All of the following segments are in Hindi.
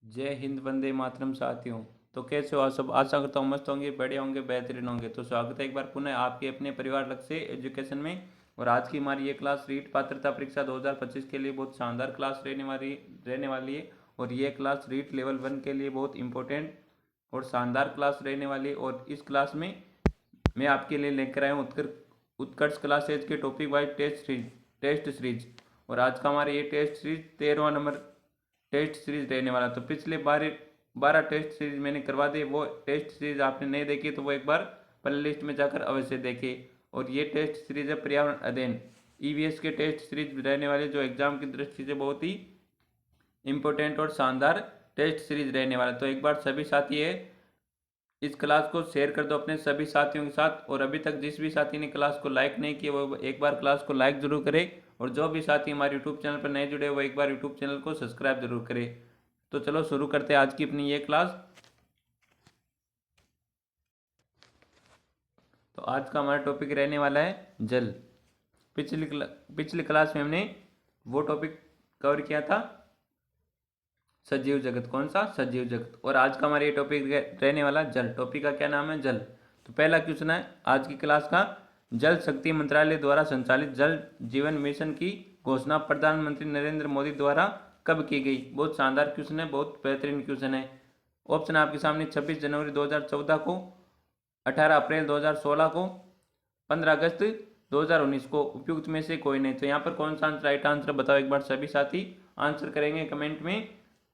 जय हिंद, वंदे मातरम साथियों। तो कैसे हो आप सब? आशा करता हूँ मस्त होंगे, बड़े होंगे, बेहतरीन होंगे। तो स्वागत है एक बार पुनः आपके अपने परिवार लक्ष्य एजुकेशन में। और आज की हमारी ये क्लास रीट पात्रता परीक्षा 2025 के लिए बहुत शानदार क्लास रहने वाली है। और ये क्लास रीट लेवल 1 के लिए बहुत इंपॉर्टेंट और शानदार क्लास रहने वाली है। और इस क्लास में मैं आपके लिए लेकर आया हूँ उत्कर्ष क्लासेज के टॉपिक वाइज टेस्ट सीरीज। और आज का हमारा ये टेस्ट सीरीज 13वां नंबर टेस्ट सीरीज रहने वाला। तो पिछले 12 टेस्ट सीरीज मैंने करवा दिए। वो टेस्ट सीरीज आपने नहीं देखी तो वो एक बार प्ले लिस्ट में जाकर अवश्य देखें। और ये टेस्ट सीरीज है पर्यावरण अध्ययन ईवीएस के टेस्ट सीरीज रहने वाले, जो एग्जाम की दृष्टि से बहुत ही इंपॉर्टेंट और शानदार टेस्ट सीरीज रहने वाला। तो एक बार सभी साथी है इस क्लास को शेयर कर दो अपने सभी साथियों के साथ। और अभी तक जिस भी साथी ने क्लास को लाइक नहीं किया वो एक बार क्लास को लाइक जरूर करे। और जो भी साथी हमारे यूट्यूब चैनल पर नए जुड़े वो एक बार यूट्यूब चैनल को सब्सक्राइब जरूर करे। तो चलो शुरू करते हैं आज की अपनी ये क्लास। तो आज का हमारा टॉपिक रहने वाला है जल। पिछली क्लास में हमने वो टॉपिक कवर किया था, सजीव जगत। कौन सा? सजीव जगत। और आज का हमारा ये टॉपिक रहने वाला जल। टॉपिक का क्या नाम है? जल। तो पहला क्वेश्चन है आज की क्लास का, जल शक्ति मंत्रालय द्वारा संचालित जल जीवन मिशन की घोषणा प्रधानमंत्री नरेंद्र मोदी द्वारा कब की गई? बहुत शानदार क्वेश्चन है, बहुत बेहतरीन क्वेश्चन है। ऑप्शन आपके सामने 26 जनवरी 2014 को, 18 अप्रैल 2016 को, 15 अगस्त 2019 को। उपयुक्त में से कोई नहीं। तो यहाँ पर कौन सा राइट आंसर बताओ एक बार सभी साथी आंसर करेंगे कमेंट में।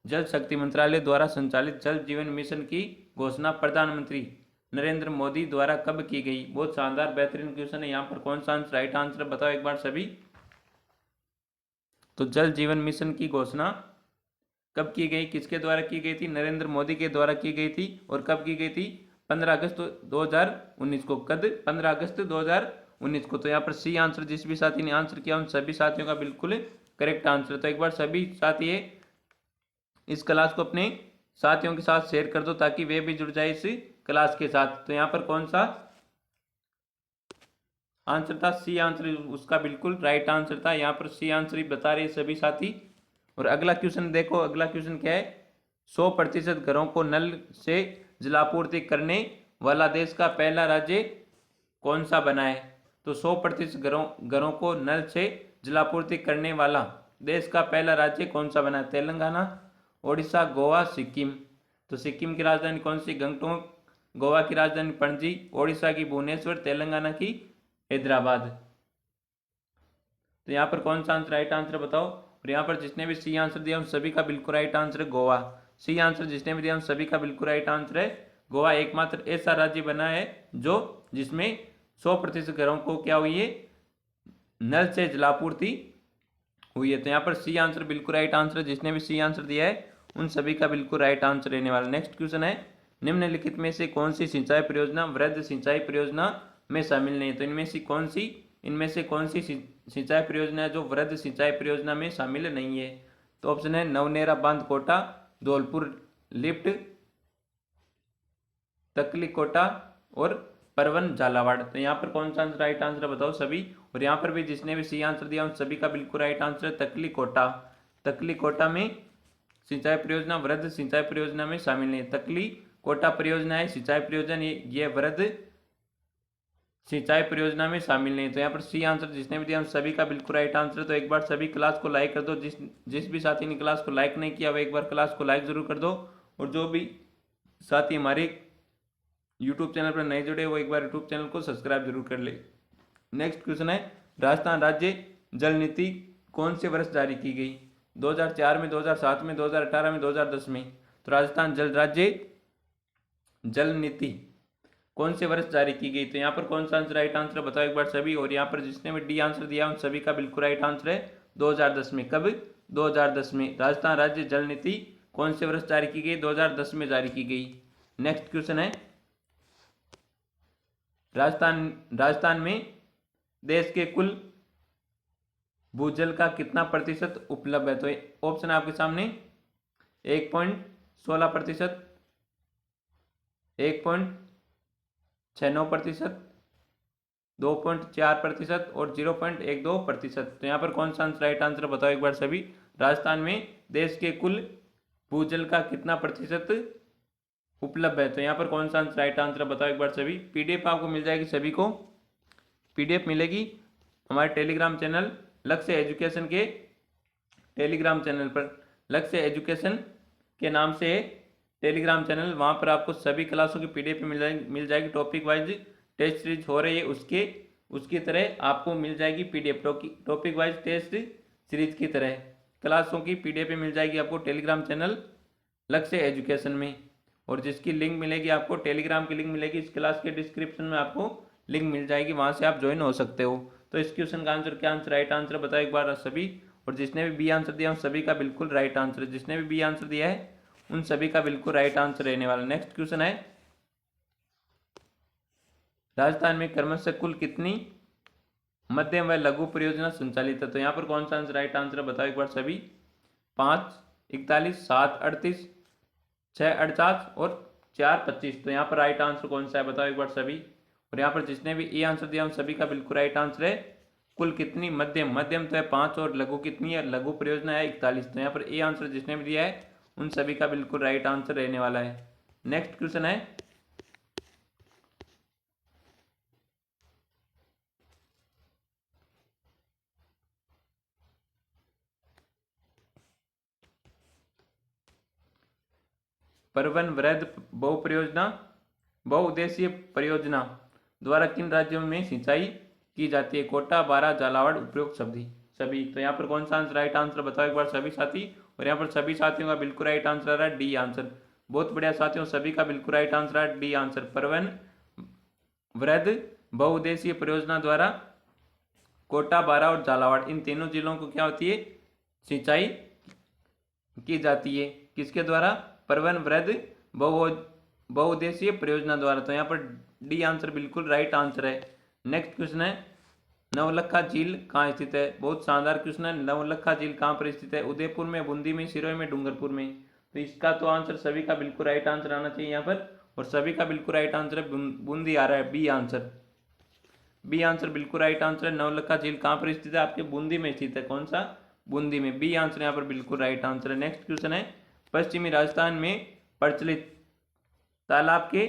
जल शक्ति मंत्रालय द्वारा संचालित जल जीवन मिशन की घोषणा प्रधानमंत्री नरेंद्र मोदी द्वारा कब की गई? बहुत शानदार बेहतरीन क्वेश्चन है। यहाँ पर कौन सा राइट आंसर बताओ एक बार सभी। तो जल जीवन मिशन की घोषणा कब की गई, किसके द्वारा की गई थी? नरेंद्र मोदी के द्वारा की गई थी। और कब की गई थी? 15 अगस्त 2019 को। कद 15 अगस्त 2019 को। तो यहाँ पर सी आंसर जिस भी साथी ने आंसर किया उन सभी साथियों का बिल्कुल करेक्ट आंसर। तो एक बार सभी साथी इस क्लास को अपने साथियों के साथ शेयर कर दो ताकि वे भी जुड़ जाए इस क्लास के साथ। तो यहाँ पर कौन सा आंसर था? सी आंसर उसका बिल्कुल राइट आंसर था। यहाँ पर सी आंसर ही बता रहे सभी साथी। और अगला क्वेश्चन देखो, अगला क्वेश्चन क्या है? 100% घरों को नल से जलापूर्ति करने वाला देश का पहला राज्य कौन सा बना है? तो 100% घरों को नल से जलापूर्ति करने वाला देश का पहला राज्य कौन सा बना है? तेलंगाना, ओडिशा, गोवा, सिक्किम। तो सिक्किम की राजधानी कौन सी? गंगटोक। गोवा की राजधानी पणजी। ओडिशा की भुवनेश्वर। तेलंगाना की हैदराबाद। तो यहाँ पर कौन सा आंसर राइट आंसर बताओ। और यहाँ पर जिसने भी सी आंसर दिया उन सभी का बिल्कुल राइट आंसर है गोवा। सी आंसर जिसने भी दिया उन सभी का बिल्कुल राइट आंसर है गोवा। एकमात्र ऐसा राज्य बना है जो जिसमें 100% घरों को क्या हुई है? नल से जलापूर्ति हुई है। तो यहाँ पर सी आंसर बिल्कुल राइट आंसर है। जिसने भी सी आंसर दिया है उन सभी का बिल्कुल राइट आंसर रहने वाला। नेक्स्ट क्वेश्चन है, निम्नलिखित में से कौन सी सिंचाई परियोजना वृहद सिंचाई परियोजना में शामिल नहीं है? तो इनमें से कौन सी सिंचाई परियोजना है जो वृहद सिंचाई परियोजना में शामिल नहीं है? तो ऑप्शन है नवनेरा बांध कोटा, धौलपुर लिफ्ट, तकली कोटा और परवन झालावाड़। तो यहाँ पर कौन सा राइट आंसर बताओ सभी। और यहाँ पर भी जिसने भी सी आंसर दिया उन सभी का बिल्कुल राइट आंसर है तकली कोटा। तकली कोटा में सिंचाई परियोजना वृहद सिंचाई परियोजना में शामिल नहीं। तकली कोटा परियोजना है सिंचाई परियोजना, ये वृहद सिंचाई परियोजना में शामिल नहीं। तो यहाँ पर सी आंसर जिसने भी दिया उन सभी का बिल्कुल राइट आंसर। तो एक बार सभी क्लास को लाइक कर दो। जिस भी साथी ने क्लास को लाइक नहीं किया वो एक बार क्लास को लाइक जरूर कर दो। और जो भी साथी हमारे यूट्यूब चैनल पर नए जुड़े वो एक बार यूट्यूब चैनल को सब्सक्राइब जरूर कर ले। नेक्स्ट क्वेश्चन है, राजस्थान राज्य जल नीति कौन से वर्ष जारी की गई? 2004 में, 2007 में, 2018 में, 2010 में। तो राजस्थान जल राज्य जल नीति कौन से वर्ष जारी की गई? तो यहाँ पर कौन सा आंसर राइट आंसर बताओ एक बार सभी। और यहाँ पर जिसने भी डी आंसर दिया उन सभी का बिल्कुल राइट आंसर है 2010 में। कब? 2010 में। राजस्थान राज्य जल नीति कौन से वर्ष जारी की गई? 2010 में जारी की गई। नेक्स्ट क्वेश्चन है, राजस्थान में देश के कुल भूजल का कितना प्रतिशत उपलब्ध है? तो ऑप्शन आपके सामने 1.16%, 1.69%, 2.4% और 0.12%। तो यहाँ पर कौन सा राइट आंसर बताओ एक बार सभी। राजस्थान में देश के कुल भूजल का कितना प्रतिशत उपलब्ध है। तो यहाँ पर कौन सा राइट आंसर बताओ एक बार सभी। पीडीएफ आपको मिल जाएगी, सभी को पीडीएफ मिलेगी हमारे टेलीग्राम चैनल लक्ष्य एजुकेशन के टेलीग्राम चैनल पर। लक्ष्य एजुकेशन के नाम से टेलीग्राम चैनल, वहाँ पर आपको सभी क्लासों की पीडीएफ मिल जाएगी। टॉपिक वाइज टेस्ट सीरीज हो रही है, उसकी तरह आपको मिल जाएगी PDF. Topic wise test series की तरह क्लासों की पीडीएफ मिल जाएगी आपको टेलीग्राम चैनल लक्ष्य एजुकेशन में। और जिसकी लिंक मिलेगी आपको, टेलीग्राम की लिंक मिलेगी इस क्लास के डिस्क्रिप्शन में, आपको लिंक मिल जाएगी, वहाँ से आप ज्वाइन हो सकते हो। तो इस क्वेश्चन का आंसर क्या आंसर राइट आंसर बताओ एक बार सभी। और जिसने भी बी आंसर दिया उन सभी का बिल्कुल राइट आंसर, जिसने भी बी आंसर दिया है उन सभी का बिल्कुल राइट आंसर रहने वाला। नेक्स्ट क्वेश्चन है, राजस्थान में क्रमशः कुल कितनी मध्यम व लघु परियोजना संचालित है। तो यहाँ पर कौन सा आंसर राइट आंसर बताओ एक बार सभी। 5, 41, 7, 38, 6, 48 और 4, 25। तो यहाँ पर राइट आंसर कौन सा है बताओ एक बार सभी। और यहाँ पर जिसने भी ए आंसर दिया उन सभी का बिल्कुल राइट आंसर है कुल कितनी मध्यम तो है 5 और लघु कितनी है, लघु परियोजना है 41। तो यहाँ पर ए आंसर जिसने भी दिया है उन सभी का बिल्कुल राइट आंसर रहने वाला है। नेक्स्ट क्वेश्चन है, परवन वृहद बहुउद्देशीय परियोजना द्वारा किन राज्यों में सिंचाई की जाती है। कोटा, बारा, झालावाड़, उपयुक्त सभी। तो यहाँ पर कौन सा आंसर राइट आंसर बताओ एक बार सभी साथी। और यहाँ पर सभी साथियों का बिल्कुल राइट आंसर आ रहा है डी आंसर। बहुत बढ़िया साथियों, सभी का बिल्कुल राइट आंसर है डी आंसर। परवन वृहद बहुउद्देशीय परियोजना द्वारा कोटा, बारा और झालावाड़ इन तीनों जिलों को क्या होती है, सिंचाई की जाती है। किसके द्वारा, परवन वृहद बहुउद्देशीय परियोजना द्वारा। तो यहाँ पर डी आंसर बिल्कुल राइट आंसर है। नेक्स्ट क्वेश्चन है, नवलखा झील कहाँ स्थित है। बहुत शानदार क्वेश्चन है, नवलखा झील कहाँ पर स्थित है। उदयपुर में, बूंदी में, सिरोही में, डूंगरपुर में। तो इसका तो आंसर सभी का बिल्कुल राइट आंसर आना चाहिए यहाँ पर। और सभी का बिल्कुल राइट आंसर है बूंदी आ रहा है, बी आंसर। बी आंसर बिल्कुल राइट आंसर है। नवलखा झील कहाँ पर स्थित है, आपके बूंदी में स्थित है। कौन सा, बूंदी में। बी आंसर यहाँ पर बिल्कुल राइट आंसर है। नेक्स्ट क्वेश्चन है, पश्चिमी राजस्थान में प्रचलित तालाब के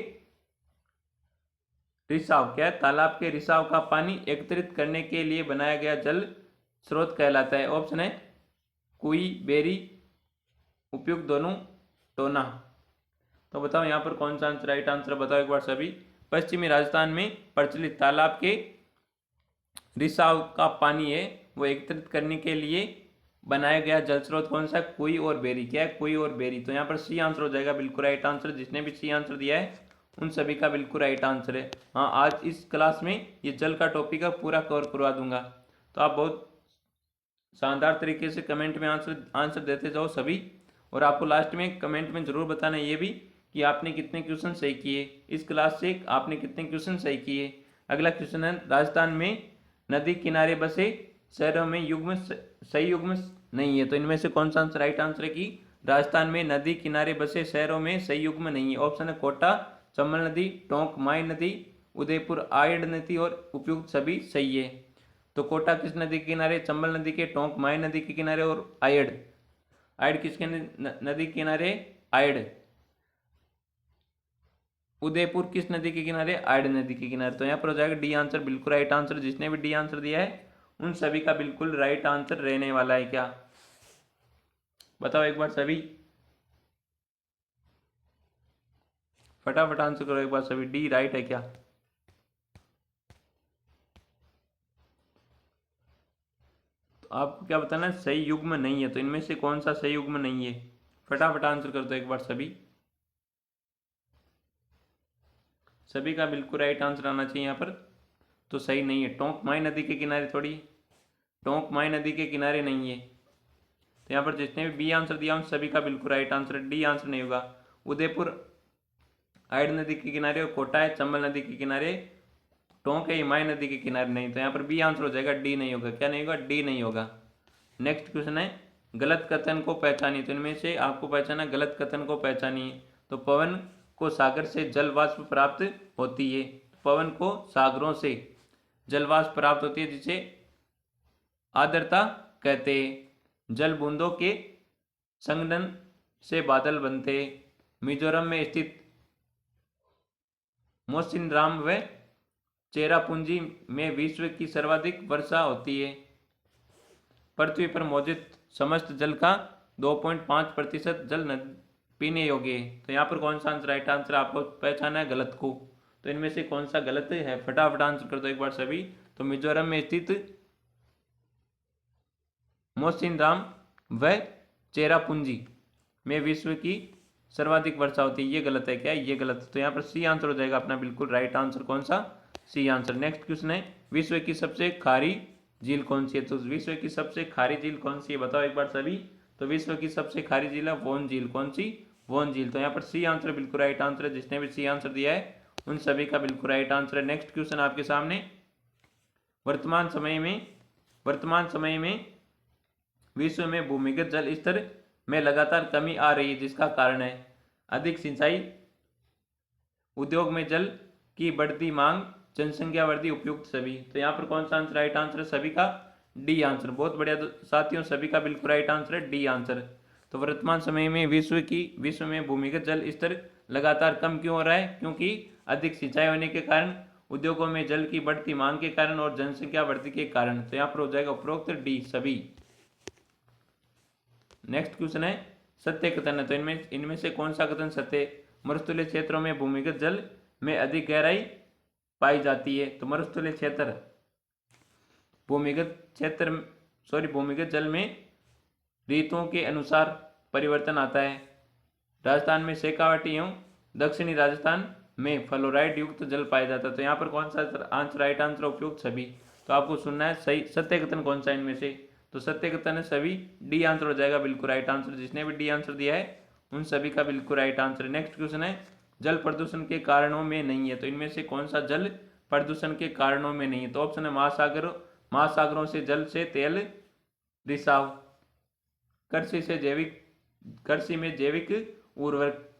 रिसाव, क्या है, तालाब के रिसाव का पानी एकत्रित करने के लिए बनाया गया जल स्रोत कहलाता है। ऑप्शन है कुई, बेरी, उपयुक्त दोनों, टोना। तो बताओ यहाँ पर कौन सा आंसर राइट आंसर बताओ एक बार सभी। पश्चिमी राजस्थान में प्रचलित तालाब के रिसाव का पानी है वो एकत्रित करने के लिए बनाया गया जल स्रोत कौन सा, कुई और बेरी। क्या है, कुई और बेरी। तो यहाँ पर सी आंसर हो जाएगा बिल्कुल राइट आंसर। जिसने भी सी आंसर दिया है उन सभी का बिल्कुल राइट आंसर है। हाँ, आज इस क्लास में ये जल का टॉपिक का पूरा कवर करवा दूंगा। तो आप बहुत शानदार तरीके से कमेंट में आंसर देते जाओ सभी। और आपको लास्ट में कमेंट में जरूर बताना ये भी कि आपने कितने क्वेश्चन सही किए, इस क्लास से आपने कितने क्वेश्चन सही किए। अगला क्वेश्चन है, राजस्थान में नदी किनारे बसे शहरों में युग्म सही युग्म नहीं है। तो इनमें से कौन सा आंसर राइट आंसर है कि राजस्थान में नदी किनारे बसे शहरों में सही युग्म नहीं है। ऑप्शन है कोटा, चंबल नदी, टोंक, माई नदी, उदयपुर, आयड नदी और उपयुक्त सभी सही है। तो कोटा किस नदी के किनारे, चंबल नदी के, टोंक माई नदी के किनारे और आयड किसके नदी के किनारे, आयड। उदयपुर किस नदी के किनारे, आयड नदी के किनारे। तो यहाँ पर हो जाएगा डी आंसर बिल्कुल राइट आंसर। जिसने भी डी आंसर दिया है उन सभी का बिल्कुल राइट आंसर रहने वाला है। क्या बताओ एक बार सभी, फटाफट आंसर करो एक बार सभी। डी राइट है क्या। तो आपको क्या बताना है, सही युग्म नहीं है। तो इनमें से कौन सा सही युग्म नहीं है, फटाफट आंसर कर दो एक बार सभी। सभी का बिल्कुल राइट आंसर आना चाहिए यहाँ पर। तो सही नहीं है, टोंक माई नदी के किनारे थोड़ी, टोंक माई नदी के किनारे नहीं है। तो यहाँ पर जितने भी बी आंसर दिया उन सभी का बिल्कुल राइट आंसर है, डी आंसर नहीं होगा। उदयपुर आयड नदी के किनारे और कोटा है चंबल नदी के किनारे, टोंक है माई नदी के किनारे नहीं। तो यहाँ पर बी आंसर हो जाएगा, डी नहीं होगा। क्या नहीं होगा, डी नहीं होगा। नेक्स्ट क्वेश्चन है, गलत कथन को पहचानिए। तो इनमें से आपको पहचाना, गलत कथन को पहचानिए। तो पवन को सागर से जल वाष्प प्राप्त होती है। पवन को सागरों से जल वाष्प प्राप्त होती है जिसे आर्द्रता कहते हैं। जल बूंदों के से बादल बनते। मिजोरम में स्थित मोसिनराम व चेरापूंजी में विश्व की सर्वाधिक वर्षा होती है। पृथ्वी पर मौजूद समस्त जल का 2.5% जल पीने योग्य है। तो यहाँ पर कौन सा आंसर राइट आंसर आपको पहचाना है गलत को, तो इनमें से कौन सा गलत है फटाफट आंसर कर दो एक बार सभी। तो मिजोरम में स्थित मोसिनराम व चेरापूंजी में विश्व की सर्वाधिक वर्षा होती है, ये गलत है क्या, ये गलत। तो यहाँ पर सी आंसर हो जाएगा अपना बिल्कुल राइट आंसर कौन सा, सी आंसर। नेक्स्ट क्वेश्चन है विश्व की सबसे खारी झील कौन सी है। तो विश्व की सबसे खारी झील कौन सी है बताओ एक बार सभी। तो विश्व की सबसे खारी झील है वोन झील, कौन सी, वोन झील। तो यहाँ पर सी आंसर बिल्कुल राइट आंसर है, जिसने भी सी आंसर दिया है उन सभी का बिल्कुल राइट आंसर है। नेक्स्ट क्वेश्चन आपके सामने, वर्तमान समय में विश्व में भूमिगत जल स्तर में लगातार कमी आ रही है, जिसका कारण है अधिक सिंचाई, उद्योग में जल की बढ़ती मांग, जनसंख्या वृद्धि, उपयुक्त सभी। तो यहाँ पर कौन सा आंसर राइट आंसर है सभी का, डी आंसर। बहुत बढ़िया साथियों, सभी का बिल्कुल राइट आंसर है डी आंसर। तो वर्तमान समय में विश्व में भूमिगत जल स्तर लगातार कम क्यों हो रहा है, क्योंकि अधिक सिंचाई होने के कारण, उद्योगों में जल की बढ़ती मांग के कारण और जनसंख्या वृद्धि के कारण। तो यहाँ पर हो जाएगा उपरोक्त डी सभी। नेक्स्ट क्वेश्चन है सत्य कथन है। तो इनमें से कौन सा कथन सत्य है। मरुस्थलीय क्षेत्रों में भूमिगत जल में अधिक गहराई पाई जाती है। तो मरुस्थलीय क्षेत्र भूमिगत जल में ऋतुओं के अनुसार परिवर्तन आता है। राजस्थान में शेखावाटी एवं दक्षिणी राजस्थान में फ्लोराइड युक्त जल पाया जाता है। तो यहाँ पर कौन सा आंसर राइट आंसर उपयुक्त सभी। तो आपको सुनना है सही सत्य कथन कौन सा इनमें से। तो सत्य कथन है सभी, डी आंसर हो जाएगा बिल्कुल राइट आंसर। जिसने भी डी आंसर दिया है उन सभी का बिल्कुल राइट आंसर। नेक्स्ट क्वेश्चन है जल प्रदूषण के कारणों में नहीं है। तो इनमें से कौन सा जल प्रदूषण के कारणों में नहीं है। तो ऑप्शन है महासागरों से जल से तेल रिसाव, कृषि में जैविक उर्वरक,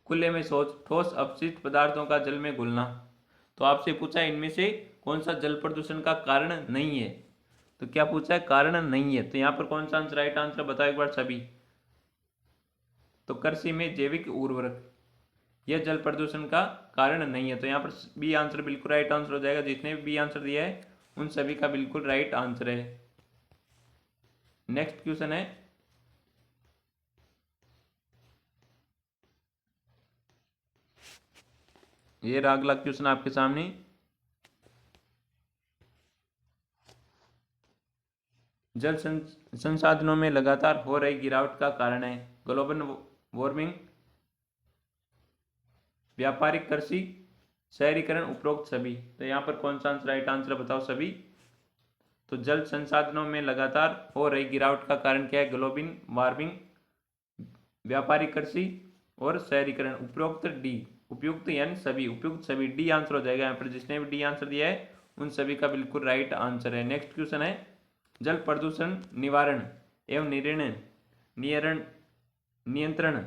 खुले में शौच, ठोस अपशिष्ट पदार्थों का जल में घुलना। तो आपसे पूछा है इनमें से कौन सा जल प्रदूषण का कारण नहीं है। तो क्या पूछा है, कारण नहीं है। तो यहाँ पर कौन सा आंसर राइट आंसर बताओ एक बार सभी। तो कृषि में जैविक उर्वरक, यह जल प्रदूषण का कारण नहीं है। तो यहाँ पर बी आंसर बिल्कुल राइट आंसर हो जाएगा। जिसने भी बी आंसर दिया है उन सभी का बिल्कुल राइट आंसर है। नेक्स्ट क्वेश्चन है ये अगला क्वेश्चन आपके सामने, जल संसाधनों में लगातार हो रही गिरावट का कारण है ग्लोबल वार्मिंग, व्यापारिक कृषि, शहरीकरण, उपरोक्त सभी। तो यहाँ पर कौन सा आंसर राइट आंसर बताओ सभी। तो जल संसाधनों में लगातार हो रही गिरावट का कारण क्या है, ग्लोबल वार्मिंग, व्यापारिक कृषि और शहरीकरण, उपरोक्त डी, उपयुक्त यानी सभी, उपयुक्त सभी, डी आंसर हो जाएगा यहाँ पर। जिसने भी डी आंसर दिया है उन सभी का बिल्कुल राइट आंसर है। नेक्स्ट क्वेश्चन है जल प्रदूषण निवारण एवं नियंत्रण,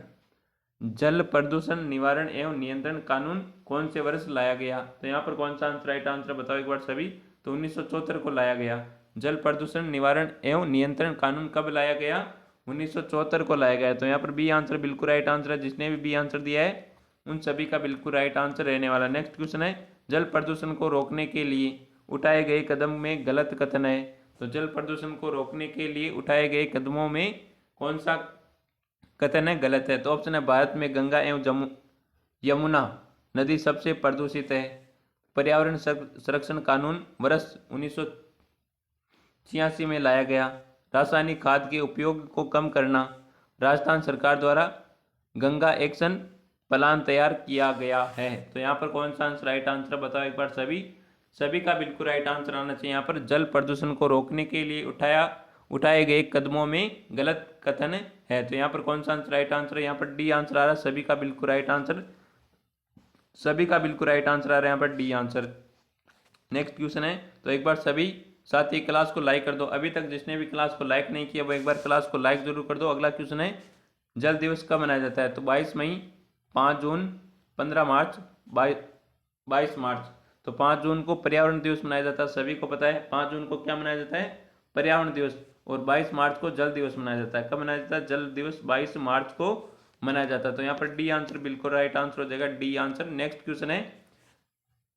जल प्रदूषण निवारण एवं नियंत्रण कानून कौन से वर्ष लाया गया। तो यहाँ पर कौन सा आंसर राइट आंसर बताओ एक बार सभी। तो 1974 को लाया गया। जल प्रदूषण निवारण एवं नियंत्रण कानून कब लाया गया, 1974 को लाया गया। तो यहाँ पर बी आंसर बिल्कुल राइट आंसर है। जिसने भी बी आंसर दिया है उन सभी का बिल्कुल राइट आंसर रहने वाला। नेक्स्ट क्वेश्चन है जल प्रदूषण को रोकने के लिए उठाए गए कदम में गलत कथन है। तो जल प्रदूषण को रोकने के लिए उठाए गए कदमों में कौन सा कथन है गलत है। तो ऑप्शन है भारत में गंगा एवं यमुना नदी सबसे प्रदूषित है, पर्यावरण संरक्षण कानून वर्ष 1986 में लाया गया, रासायनिक खाद के उपयोग को कम करना, राजस्थान सरकार द्वारा गंगा एक्शन प्लान तैयार किया गया है। तो यहाँ पर कौन सा आंसर राइट आंसर बताओ एक बार सभी का बिल्कुल राइट आंसर आना चाहिए। यहाँ पर जल प्रदूषण को रोकने के लिए उठाए गए कदमों में गलत कथन है। तो यहाँ पर कौन सा आंसर राइट आंसर है, यहाँ पर डी आंसर आ रहा है। सभी का बिल्कुल राइट आंसर, सभी का बिल्कुल राइट आंसर आ रहा है यहाँ पर डी आंसर। नेक्स्ट क्वेश्चन है तो एक बार सभी साथ ही क्लास को लाइक कर दो। अभी तक जिसने भी क्लास को लाइक नहीं किया वो एक बार क्लास को लाइक जरूर कर दो। अगला क्वेश्चन है जल दिवस कब मनाया जाता है। तो 22 मई, 5 जून, 15 मार्च, 22 मार्च। तो 5 जून को पर्यावरण दिवस मनाया जाता है, सभी को पता है। 5 जून को क्या मनाया जाता है, पर्यावरण दिवस। और 22 मार्च को जल दिवस मनाया जाता है। कब मनाया जाता है? जल दिवस 22 मार्च को मनाया जाता है। तो यहाँ पर डी आंसर बिल्कुल राइट आंसर हो जाएगा, डी आंसर। नेक्स्ट क्वेश्चन है,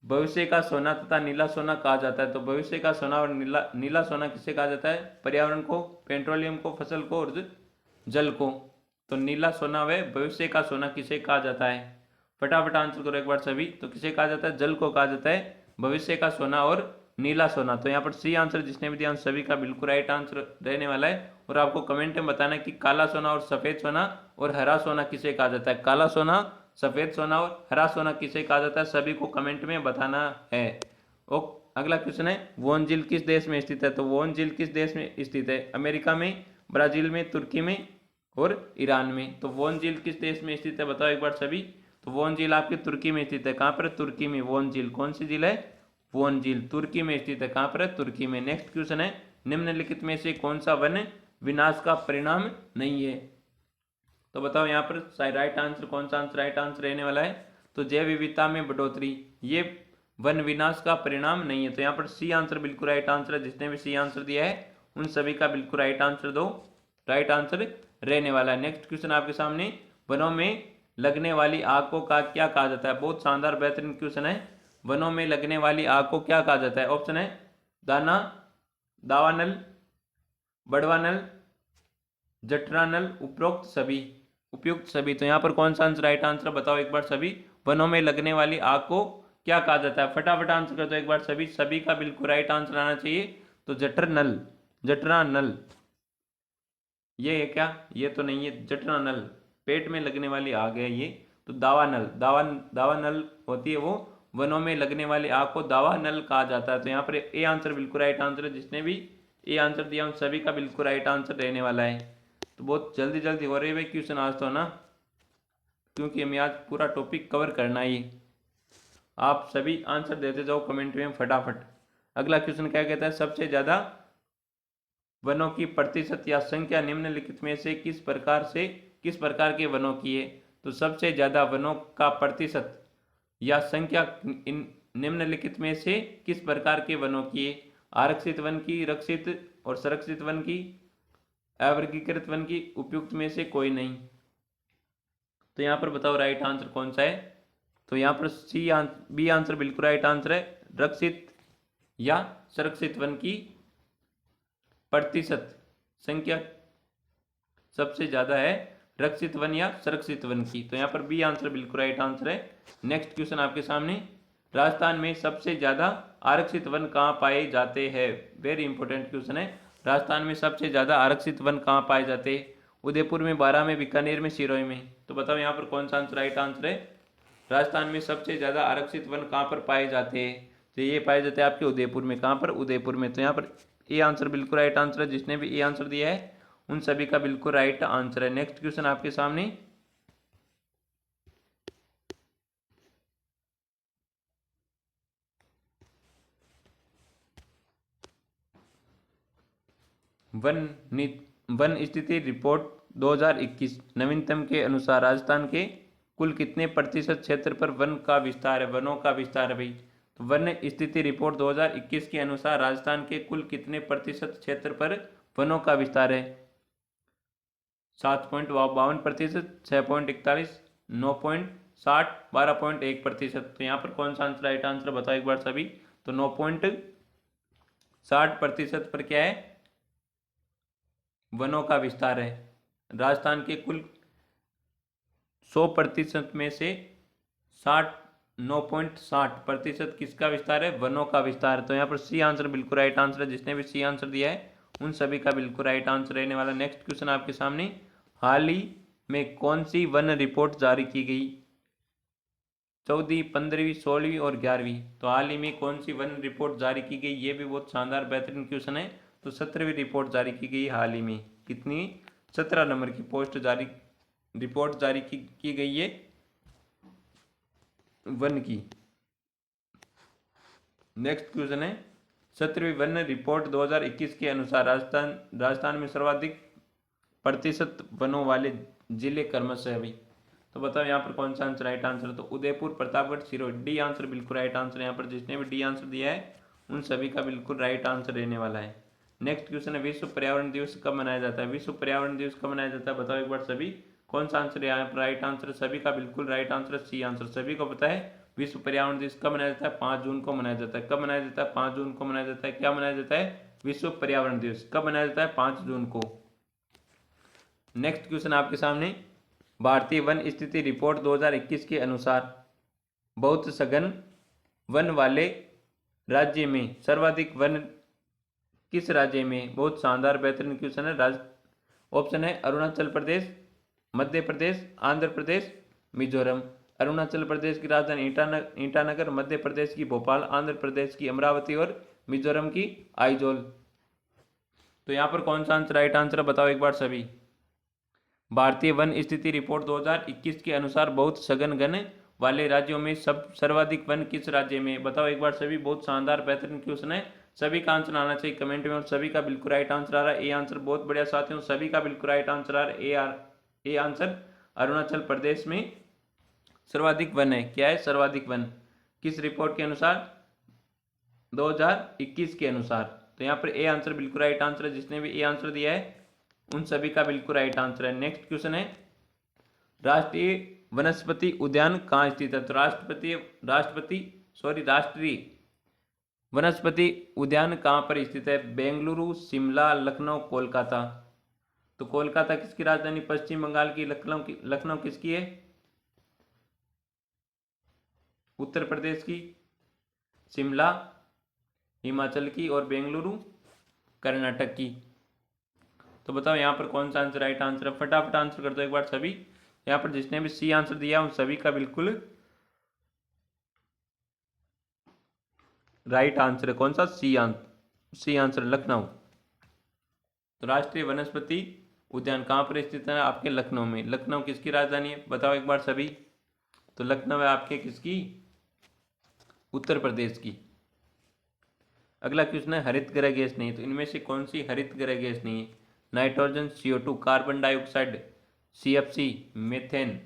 भविष्य का सोना तथा नीला सोना कहा जाता है। तो भविष्य का सोना और नीला सोना किसे कहा जाता है? पर्यावरण को, पेट्रोलियम को, फसल को और जल को। तो नीला सोना व भविष्य का सोना किसे कहा जाता है? फटाफट आंसर करो एक बार सभी। तो किसे कहा जाता है? जल को कहा जाता है भविष्य का सोना और नीला सोना। तो यहाँ पर सी आंसर जिसने भी दिया सभी का बिल्कुल राइट आंसर रहने वाला है। और आपको कमेंट में बताना कि काला सोना और सफेद सोना और हरा सोना किसे कहा जाता है? काला सोना, सफेद सोना और हरा सोना किसे कहा जाता है? सभी को कमेंट में बताना है। और अगला क्वेश्चन है, वोन झील किस देश में स्थित है? तो वोन झील किस देश में स्थित है? अमेरिका में, ब्राजील में, तुर्की में और ईरान में। तो वोन झील किस देश में स्थित है? बताओ एक बार सभी। तो वोन झील आपकी तुर्की में स्थित है। कहाँ पर? तुर्की में। वोन झील कौन सी झील है? वोन झील तुर्की में स्थित है। कहाँ पर है? तुर्की में। नेक्स्ट क्वेश्चन है, निम्नलिखित में से कौन सा वन विनाश का परिणाम नहीं है? तो बताओ यहाँ पर राइट आंसर कौन सा आंसर राइट आंसर रहने वाला है? तो जैव विविधता में बढ़ोतरी, ये वन विनाश का परिणाम नहीं है। तो यहाँ पर सी आंसर बिल्कुल राइट आंसर है। जिसने भी सी आंसर दिया है उन सभी का बिल्कुल राइट आंसर दो, राइट आंसर रहने वाला है। नेक्स्ट क्वेश्चन आपके सामने, वनों में लगने वाली आग को क्या कहा जाता है? बहुत शानदार बेहतरीन क्वेश्चन है। वनों में लगने वाली आग को क्या कहा जाता है? ऑप्शन है दाना, दावानल, बड़वानल, जठरानल, उपरोक्त सभी, उपयुक्त सभी। तो यहाँ पर कौन सा आंसर राइट आंसर बताओ एक बार सभी। वनों में लगने वाली आग को क्या कहा जाता है? फटाफट आंसर कर दो एक बार सभी। सभी का बिल्कुल राइट आंसर आना चाहिए। तो जठरनल, जठरानल। ये है क्या? ये तो नहीं है। जठरानल पेट में लगने वाली आग है ये। तो दावानल, दावानल होती है वो। वनों में लगने वाली आग को दावानल कहा जाता है। तो यहाँ पर ए आंसर बिल्कुल राइट आंसर है। जिसने भी ए आंसर दिया उन सभी का बिल्कुल राइट आंसर रहने वाला है। तो बहुत जल्दी जल्दी हो रही है क्वेश्चन आज तो ना, क्योंकि हमें आज पूरा टॉपिक कवर करना ही। आप सभी आंसर देते जाओ कमेंट में फटाफट। अगला क्वेश्चन क्या कहता है, सबसे ज्यादा वनों की प्रतिशत या संख्या निम्नलिखित में से किस प्रकार के वनों की है? तो सबसे ज्यादा वनों का प्रतिशत या संख्या निम्नलिखित में से किस प्रकार के वनों की है? आरक्षित वन की, रक्षित और संरक्षित वन की, अवर्गीकृत वन की, उपयुक्त में से कोई नहीं। तो यहाँ पर बताओ राइट आंसर कौन सा है? तो यहाँ पर बी आंसर बिल्कुल राइट आंसर है। रक्षित या संरक्षित वन की प्रतिशत संख्या सबसे ज्यादा है रक्षित वन या संरक्षित वन की। तो यहाँ पर बी आंसर बिल्कुल राइट आंसर है। नेक्स्ट क्वेश्चन आपके सामने, राजस्थान में सबसे ज्यादा आरक्षित वन कहाँ पाए जाते हैं? वेरी इंपॉर्टेंट क्वेश्चन है। राजस्थान में सबसे ज्यादा आरक्षित वन कहाँ पाए जाते हैं? उदयपुर में, बारां में, बीकानेर में, सिरोही में। तो बताओ यहाँ पर कौन सा आंसर राइट आंसर है? राजस्थान में सबसे ज्यादा आरक्षित वन कहाँ पर पाए जाते हैं? तो ये पाए जाते हैं आपके उदयपुर में। कहाँ पर? उदयपुर में। तो यहाँ पर ए आंसर बिल्कुल राइट आंसर है। जिसने भी ए आंसर दिया है उन सभी का बिल्कुल राइट आंसर है। नेक्स्ट क्वेश्चन आपके सामने, वन स्थिति रिपोर्ट 2021 नवीनतम के अनुसार राजस्थान के कुल कितने प्रतिशत क्षेत्र पर वन का विस्तार है? वनों का विस्तार है भाई। तो वन स्थिति रिपोर्ट 2021 के अनुसार राजस्थान के कुल कितने प्रतिशत क्षेत्र पर वनों का विस्तार है? 7.52%, 6.41, 9.60, 12.1%। तो यहाँ पर कौन सा आंसर राइट आंसर बताओ एक बार सभी। तो 9.60% पर क्या है? वनों का विस्तार है। राजस्थान के कुल 100% में से 9.60% किसका विस्तार है? वनों का विस्तार। तो यहाँ पर सी आंसर बिल्कुल राइट आंसर है। जिसने भी सी आंसर दिया है उन सभी का बिल्कुल राइट आंसर रहने वाला। नेक्स्ट क्वेश्चन आपके सामने, हाल ही में कौन सी वन रिपोर्ट जारी की गई? 14वीं, 15वीं, 16वीं और 11वीं। तो हाल ही में कौन सी वन रिपोर्ट जारी की गई? ये भी बहुत शानदार बेहतरीन क्वेश्चन है। तो 17वीं रिपोर्ट जारी की गई हाल ही में। कितनी? 17 नंबर की रिपोर्ट जारी की गई है वन की। नेक्स्ट क्वेश्चन है, 17वीं वन रिपोर्ट 2021 के अनुसार राजस्थान में सर्वाधिक प्रतिशत वनों वाले जिले क्रमशः है भाई। तो बताओ यहाँ पर कौन सा आंसर राइट आंसर? तो उदयपुर, प्रतापगढ़, सिरोही। डी आंसर बिल्कुल राइट आंसर। यहाँ पर जिसने भी डी आंसर दिया है उन सभी का बिल्कुल राइट आंसर रहने वाला है। नेक्स्ट क्वेश्चन है विश्व पर्यावरण दिवस कब मनाया जाता है? विश्व पर्यावरण दिवस कब मनाया जाता है बताओ एक बार सभी। कौन सा आंसर है यहाँ पर राइट आंसर? सभी का बिल्कुल राइट आंसर सी आंसर। सभी को पता है विश्व पर्यावरण दिवस कब मनाया जाता है? 5 जून को मनाया जाता है। कब मनाया जाता है? 5 जून को मनाया जाता है। क्या मनाया जाता है? विश्व पर्यावरण दिवस कब मनाया जाता है? 5 जून को। नेक्स्ट क्वेश्चन आपके सामने, भारतीय वन स्थिति रिपोर्ट 2021 के अनुसार बहुत सघन वन वाले राज्य में सर्वाधिक वन किस राज्य में? बहुत शानदार बेहतरीन क्वेश्चन है। ऑप्शन है अरुणाचल प्रदेश, मध्य प्रदेश, आंध्र प्रदेश, मिजोरम। अरुणाचल प्रदेश की राजधानी ईटानगर, मध्य प्रदेश की भोपाल, आंध्र प्रदेश की अमरावती और मिजोरम की आइजोल। तो यहाँ पर कौन सा आंसर राइट आंसर बताओ एक बार सभी। भारतीय वन स्थिति रिपोर्ट 2021 के अनुसार बहुत सघन वन वाले राज्यों में सर्वाधिक वन किस राज्य में? बताओ एक बार सभी। बहुत शानदार बेहतरीन क्वेश्चन है। सभी का आंसर आना चाहिए कमेंट में और सभी का बिल्कुल राइट आंसर आ रहा है ए आंसर। बहुत बढ़िया साथियों, सभी का बिल्कुल राइट आंसर आ रहा है ए आंसर। अरुणाचल प्रदेश में सर्वाधिक वन है। क्या है? सर्वाधिक वन। किस रिपोर्ट के अनुसार? 2021 के अनुसार। तो यहाँ पर ए आंसर बिल्कुल राइट आंसर है। जिसने भी ए आंसर दिया है उन सभी का बिल्कुल राइट आंसर है। नेक्स्ट क्वेश्चन है राष्ट्रीय वनस्पति उद्यान कहाँ स्थित है? तो राष्ट्रीय वनस्पति उद्यान कहाँ पर स्थित है? बेंगलुरु, शिमला, लखनऊ, कोलकाता। तो कोलकाता किसकी राजधानी? पश्चिम बंगाल की। लखनऊ किसकी है? उत्तर प्रदेश की। शिमला हिमाचल की और बेंगलुरु कर्नाटक की। तो बताओ यहाँ पर कौन सा आंसर राइट आंसर है? फटाफट आंसर कर दो एक बार सभी। यहाँ पर जिसने भी सी आंसर दिया उन सभी का बिल्कुल राइट आंसर है। कौन सा? C answer Lucknow. तो राष्ट्रीय वनस्पति उद्यान कहाँ पर स्थित है? आपके लखनऊ में। लखनऊ किसकी राजधानी है बताओ एक बार सभी। तो लखनऊ है आपके किसकी? उत्तर प्रदेश की। अगला क्वेश्चन है हरित गृह गैस नहीं। तो इनमें से कौन सी हरित गृह गैस नहीं है? Nitrogen, CO2, carbon dioxide, CFC, methane.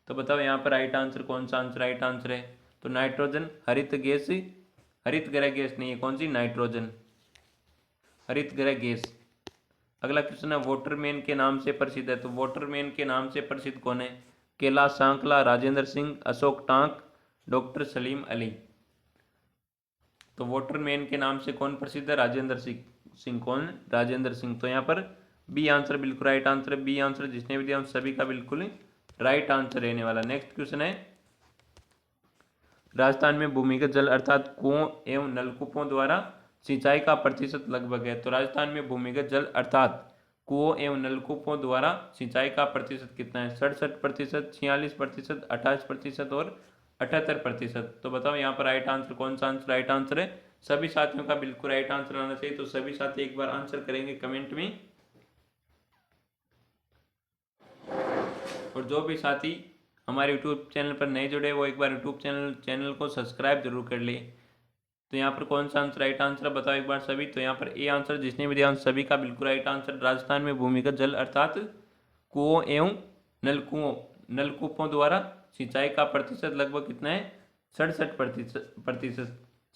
तो बताओ यहाँ पर राइट आंसर कौन सा आंसर राइट आंसर है? तो नाइट्रोजन हरित गृह गैस नहीं है। कौन सी? नाइट्रोजन हरित गृह गैस। अगला क्वेश्चन है वाटरमैन के नाम से प्रसिद्ध है। तो वाटरमैन के नाम से प्रसिद्ध कौन है? कैलाश सांकला, राजेंद्र सिंह, अशोक टांक, डॉक्टर सलीम अली। तो वाटरमैन के नाम से कौन प्रसिद्ध है? राजेंद्र सिंह। कौन? राजेंद्र सिंह। तो यहाँ पर बी आंसर बिल्कुल राइट आंसर है। बी आंसर जिसने भी दिया उन सभी का बिल्कुल राइट आंसर रहने वाला। नेक्स्ट क्वेश्चन है राजस्थान में भूमिगत जल अर्थात कुओं एवं नलकूपों द्वारा सिंचाई का प्रतिशत लगभग है। तो राजस्थान में भूमिगत जल अर्थात कुओं एवं नलकूपों द्वारा सिंचाई का प्रतिशत कितना है? 67%, 46%, 28% और 78%। तो बताओ यहाँ पर राइट आंसर कौन सा आंसर राइट आंसर है? सभी साथियों का बिल्कुल राइट आंसर आना चाहिए। तो सभी साथी एक बार आंसर करेंगे कमेंट में। और जो भी साथी हमारे यूट्यूब चैनल पर नए जुड़े वो एक बार यूट्यूब चैनल को सब्सक्राइब जरूर कर ले। तो यहाँ पर कौन सा आंसर राइट आंसर बताओ एक बार सभी। तो यहाँ पर ए आंसर जिसने भी दिया उन सभी का बिल्कुल राइट आंसर। राजस्थान में भूमिगत जल अर्थात कुओं एवं नलकूपों द्वारा सिंचाई का प्रतिशत लगभग कितना है? 67%,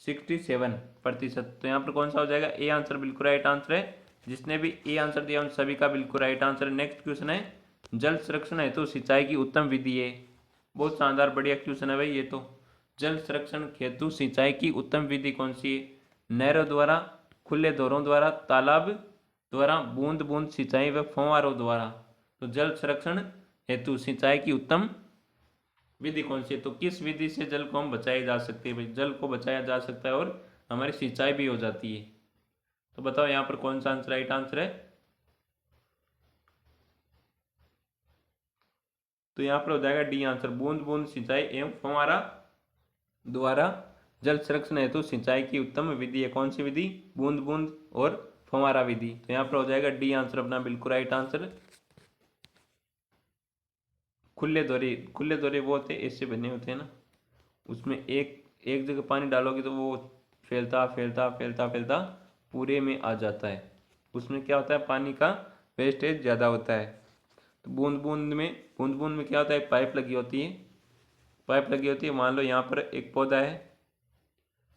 67%। तो यहाँ पर कौन सा हो जाएगा? ए आंसर बिल्कुल राइट आंसर है। जिसने भी ए आंसर दिया उन सभी का बिल्कुल राइट आंसर है। नेक्स्ट क्वेश्चन है जल संरक्षण हेतु सिंचाई की उत्तम विधि है। बहुत शानदार बढ़िया क्वेश्चन है भाई ये तो। जल संरक्षण हेतु सिंचाई की उत्तम विधि कौन सी है? नहरों द्वारा, खुले दौरों द्वारा, तालाब द्वारा, बूंद बूंद सिंचाई व फव्वारों द्वारा। तो जल संरक्षण हेतु सिंचाई की उत्तम विधि कौन सी है? तो किस विधि से जल को हम बचाए जा सकते हैं? भाई जल को बचाया जा सकता है और हमारी सिंचाई भी हो जाती है। तो बताओ यहाँ पर कौन सा आंसर राइट आंसर है? तो यहाँ पर हो जाएगा डी आंसर, बूंद बूंद सिंचाई एवं फव्वारा द्वारा जल संरक्षण हेतु सिंचाई की उत्तम विधि है। कौन सी विधि? बूंद बूंद और फव्वारा विधि। तो यहाँ पर हो जाएगा डी आंसर अपना बिल्कुल राइट आंसर। खुले दौरे वो होते ऐसे बने होते हैं ना, उसमें एक जगह पानी डालोगे तो वो फैलता फैलता फैलता फैलता पूरे में आ जाता है। उसमें क्या होता है? पानी का वेस्टेज ज़्यादा होता है। तो बूंद बूंद में क्या होता है? पाइप लगी होती है। मान लो यहाँ पर एक पौधा है,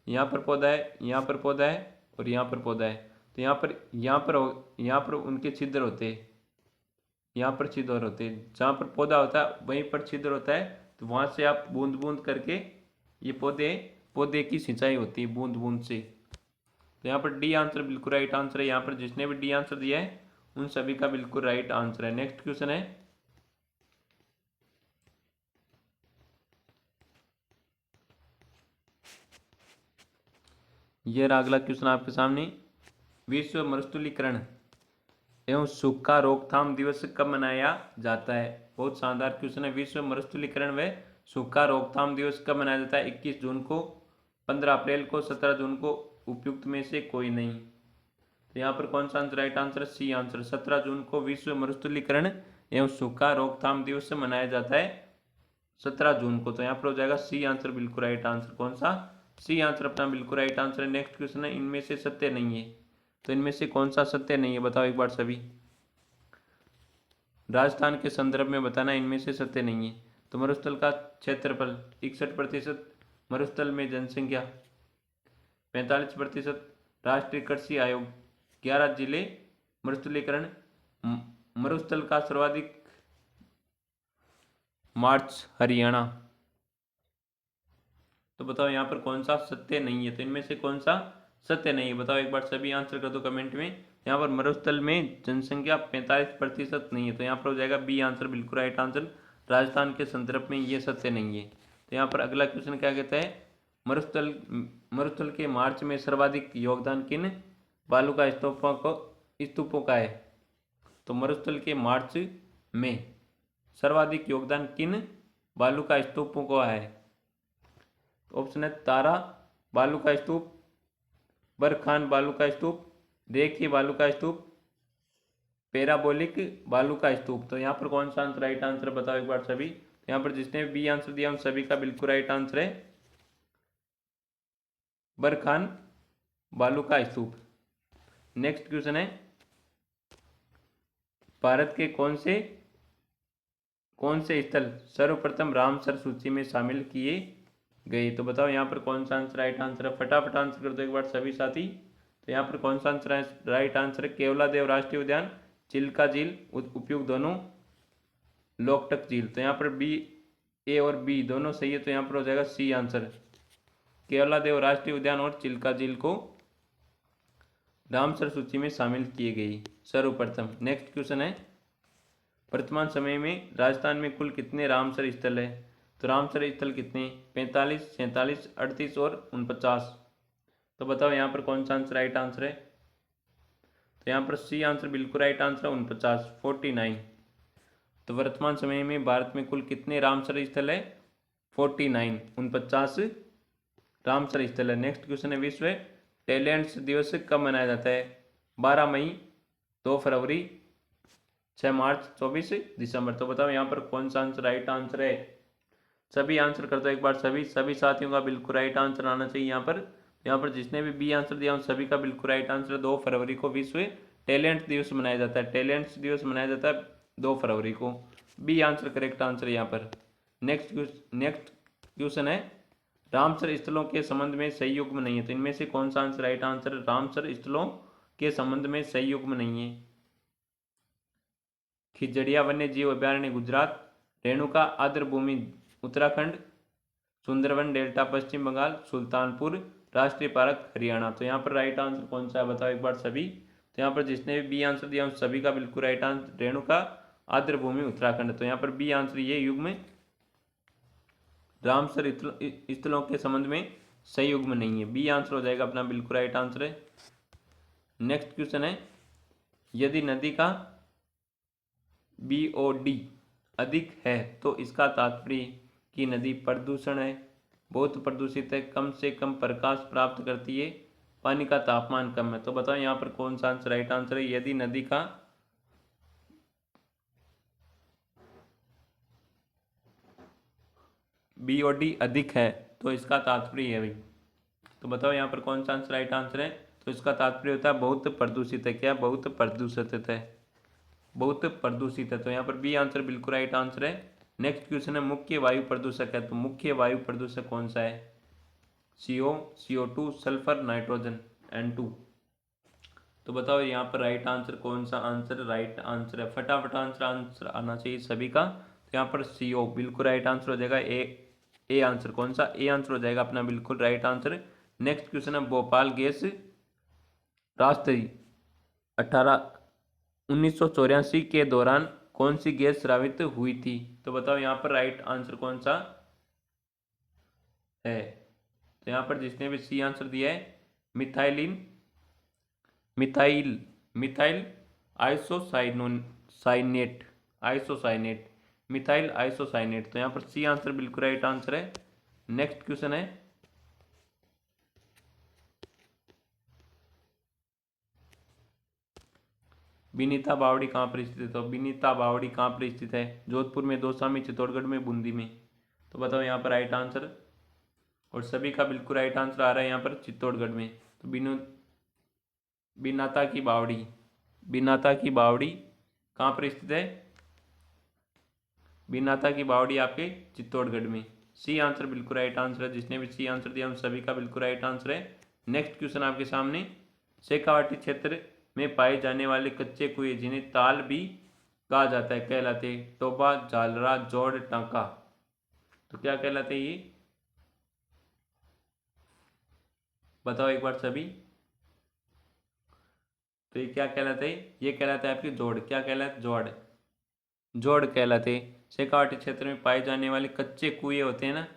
यहाँ पर पौधा है, यहाँ पर पौधा है और यहाँ पर पौधा है। तो यहाँ पर उनके छिद्र होते हैं, यहाँ पर छिद्र होते हैं, जहाँ पर पौधा होता है वहीं पर छिद्र होता है, तो वहाँ से आप बूंद बूंद करके ये पौधे की सिंचाई होती है बूंद बूंद से। तो यहाँ पर डी आंसर बिल्कुल राइट आंसर है। यहाँ पर जिसने भी डी आंसर दिया है उन सभी का बिल्कुल राइट आंसर है। नेक्स्ट क्वेश्चन है, यह रहा अगला क्वेश्चन आपके सामने। विश्व मरुस्थलीकरण एवं सूखा रोकथाम दिवस कब मनाया जाता है? बहुत शानदार क्वेश्चन है। विश्व मरुस्थलीकरण व सूखा रोकथाम दिवस कब मनाया जाता है? 21 जून को, 15 अप्रैल को, 17 जून को, उपयुक्त में से कोई नहीं। तो यहाँ पर कौन सा answer right answer? C answer. 17 जून को विश्व मरुस्थलीकरण एवं सूखा रोकथाम दिवस मनाया जाता है, 17 जून को। तो यहाँ पर हो जाएगा सी आंसर बिल्कुल राइट आंसर। कौन सा? सी आंसर अपना बिल्कुल राइट आंसर है। नेक्स्ट क्वेश्चन है, इनमें से सत्य नहीं है, तो इनमें से कौन सा सत्य नहीं है बताओ एक बार सभी। राजस्थान के संदर्भ में बताना इनमें से सत्य नहीं है। तो मरुस्थल का क्षेत्रफल 61%, मरुस्थल में जनसंख्या 45%, राष्ट्रीय कृषि आयोग 11 जिले, मरुस्थलीकरण, मरुस्थल का सर्वाधिक मार्च हरियाणा। तो बताओ यहाँ पर कौन सा सत्य नहीं है? तो इनमें से कौन सा सत्य नहीं है बताओ एक बार सभी, आंसर कर दो कमेंट में। यहाँ पर मरुस्थल में जनसंख्या 45% नहीं है, तो यहाँ पर हो जाएगा बी आंसर बिल्कुल राइट आंसर। राजस्थान के संदर्भ में ये सत्य नहीं है। तो यहाँ पर अगला क्वेश्चन क्या कहता है, मरुस्थल के मार्च में सर्वाधिक योगदान किन बालू स्तूपों का है? तो मरुस्थल के मार्च में सर्वाधिक योगदान किन बालू का स्तूपों का है? ऑप्शन है तारा बालू का स्तूप, बरखान बालू का स्तूप, रेखी बालू का स्तूप, पैराबोलिक बालू का स्तूप। तो यहाँ पर कौन सा आंसर राइट आंसर बताओ एक बार सभी। तो यहाँ पर जिसने बी आंसर दिया उन सभी का बिल्कुल राइट आंसर है बरखान बालू का स्तूप। नेक्स्ट क्वेश्चन है, भारत के कौन से स्थल सर्वप्रथम रामसर सूची में शामिल किए गए? तो बताओ यहाँ पर कौन सा आंसर राइट आंसर है? फटाफट आंसर कर दो एक बार सभी साथी। तो यहाँ पर कौन सा आंसर राइट आंसर है? केवलादेव राष्ट्रीय उद्यान, चिल्का झील, उपयुक्त दोनों, लोकटक झील। तो यहाँ पर बी, ए और बी दोनों सही है, तो यहाँ पर हो जाएगा सी आंसर। केवलादेव राष्ट्रीय उद्यान और चिल्का झील को रामसर सूची में शामिल किए गई सर्वप्रथम। नेक्स्ट क्वेश्चन है, वर्तमान समय में राजस्थान में कुल कितने रामसर स्थल है? तो रामसर स्थल कितने? 45, 47, 38 और 49। तो बताओ यहाँ पर कौन सा आंसर राइट आंसर है? तो यहाँ पर सी आंसर बिल्कुल राइट आंसर है 49, 49। तो वर्तमान समय में भारत में कुल कितने रामसर स्थल है? 49, 49 रामसर स्थल है। नेक्स्ट क्वेश्चन है, विश्व टैलेंट्स दिवस कब मनाया जाता है? 12 मई, 2 फरवरी, 6 मार्च, 24 दिसंबर। तो बताओ यहाँ पर कौन सा आंसर राइट आंसर है? सभी आंसर कर दो एक बार सभी साथियों का बिल्कुल राइट आंसर आना चाहिए यहाँ पर जिसने भी बी आंसर दिया उन सभी का बिल्कुल राइट आंसर। 2 फरवरी को विश्व टैलेंट दिवस मनाया जाता है। टैलेंट्स दिवस मनाया जाता है 2 फरवरी को। बी आंसर करेक्ट आंसर यहाँ पर। नेक्स्ट क्वेश्चन है, रामसर स्थलों के संबंध में सही युग्म नहीं है। तो इनमें से कौन सा आंसर राइट आंसर? रामसर स्थलों के संबंध में सही युग्म नहीं है। खिजड़िया वन्य जीव अभ्यारण्य गुजरात, रेणुका आर्द्र भूमि उत्तराखंड, सुंदरवन डेल्टा पश्चिम बंगाल, सुल्तानपुर राष्ट्रीय पार्क हरियाणा। तो यहाँ पर राइट आंसर कौन सा है बताओ एक बार सभी। तो यहाँ पर जिसने भी बी आंसर दिया उन सभी का बिल्कुल राइट आंसर रेणुका आर्द्र भूमि उत्तराखंड। तो यहाँ पर बी आंसर ये युग्म रामसर स्थलों के संबंध में सही युग्म नहीं है। बी आंसर हो जाएगा अपना बिल्कुल राइट आंसर है। नेक्स्ट क्वेश्चन है, यदि नदी का BOD अधिक है तो इसका तात्पर्य कि नदी प्रदूषण है, बहुत प्रदूषित है, कम से कम प्रकाश प्राप्त करती है, पानी का तापमान कम है। तो बताओ यहाँ पर कौन सा आंसर राइट आंसर है? यदि नदी का BOD अधिक है तो इसका तात्पर्य है भाई। तो बताओ यहाँ पर कौन सा आंसर राइट आंसर है? तो इसका तात्पर्य होता है बहुत प्रदूषित है। क्या? बहुत प्रदूषित है, बहुत प्रदूषित है। तो यहाँ पर बी आंसर बिल्कुल राइट आंसर है। नेक्स्ट क्वेश्चन है, मुख्य वायु प्रदूषक है। तो मुख्य वायु प्रदूषक कौन सा है? CO, CO2, sulphur, nitrogen, N2। तो बताओ यहाँ पर राइट आंसर कौन सा आंसर राइट आंसर है? फटाफट आंसर आना चाहिए सभी का। तो यहाँ पर CO बिल्कुल राइट आंसर हो जाएगा। ए आंसर कौन सा? ए आंसर हो जाएगा अपना बिल्कुल राइट आंसर। नेक्स्ट क्वेश्चन है, भोपाल गैस राष्ट्रीय 1984 के दौरान कौन सी गैस स्रावित हुई थी? तो बताओ यहाँ पर राइट आंसर कौन सा है? तो यहाँ पर जिसने भी सी आंसर दिया है, methylene methyl methyl isocyanate isocyanate methyl isocyanate. तो यहाँ पर सी आंसर बिल्कुल राइट आंसर है। नेक्स्ट क्वेश्चन है, विनीता बावड़ी कहाँ पर स्थित है? तो विनीता बावड़ी कहाँ पर स्थित है? जोधपुर में, दौसा में, चित्तौड़गढ़ में, बूंदी में। तो बताओ यहाँ पर राइट आंसर, और सभी का बिल्कुल राइट आंसर आ रहा है यहाँ पर चित्तौड़गढ़ में। तो बिनाता की बावड़ी कहाँ पर स्थित है? बिनाता की बावड़ी आपके चित्तौड़गढ़ में। सी आंसर बिल्कुल राइट आंसर है। जिसने भी सी आंसर दिया उन सभी का बिल्कुल राइट आंसर है। नेक्स्ट क्वेश्चन आपके सामने, शेखावाटी क्षेत्र में पाए जाने वाले कच्चे कुएं जिन्हें ताल भी कहा जाता है कहलाते? टोबा, झालरा, जोड़, टांका। तो क्या कहलाते ये? बताओ एक बार सभी। तो ये क्या कहलाते हैं? ये कहलाता है आपकी जोड़। क्या कहलाता है? जोड़। जोड़ कहलाते। शेखावाटी क्षेत्र में पाए जाने वाले कच्चे कुएं होते हैं ना,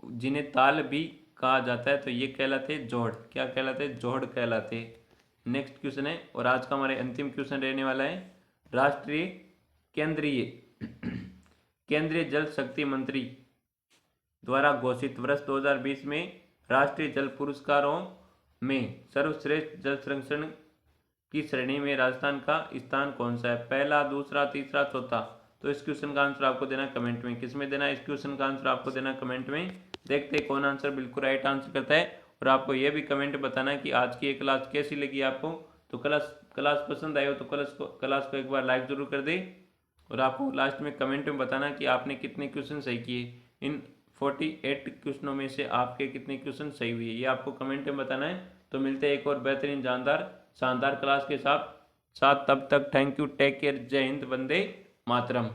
जिन्हें ताल भी कहा जाता है, तो ये कहलाते जोड़। क्या कहलाते? जोड़ कहलाते। नेक्स्ट क्वेश्चन है, और आज का हमारे अंतिम क्वेश्चन रहने वाला है, राष्ट्रीय केंद्रीय केंद्रीय जल शक्ति मंत्री द्वारा घोषित वर्ष 2020 में राष्ट्रीय जल पुरस्कारों में सर्वश्रेष्ठ जल संरक्षण की श्रेणी में राजस्थान का स्थान कौन सा है? पहला, दूसरा, तीसरा, चौथा। तो इस क्वेश्चन का आंसर आपको देना कमेंट में। किस में देना है इस क्वेश्चन का आंसर? आपको देना कमेंट में। देखते हैं कौन आंसर बिल्कुल राइट आंसर करता है। और आपको यह भी कमेंट बताना है कि आज की ये क्लास कैसी लगी आपको। तो क्लास पसंद आई हो तो क्लास को एक बार लाइक जरूर कर दे। और आपको लास्ट में कमेंट में बताना कि आपने कितने क्वेश्चन सही किए। इन 48 क्वेश्चनों में से आपके कितने क्वेश्चन सही हुए, ये आपको कमेंट में बताना है। तो मिलते हैं एक और बेहतरीन जानदार शानदार क्लास के साथ। तब तक थैंक यू, टेक केयर, जय हिंद, वंदे मातरम।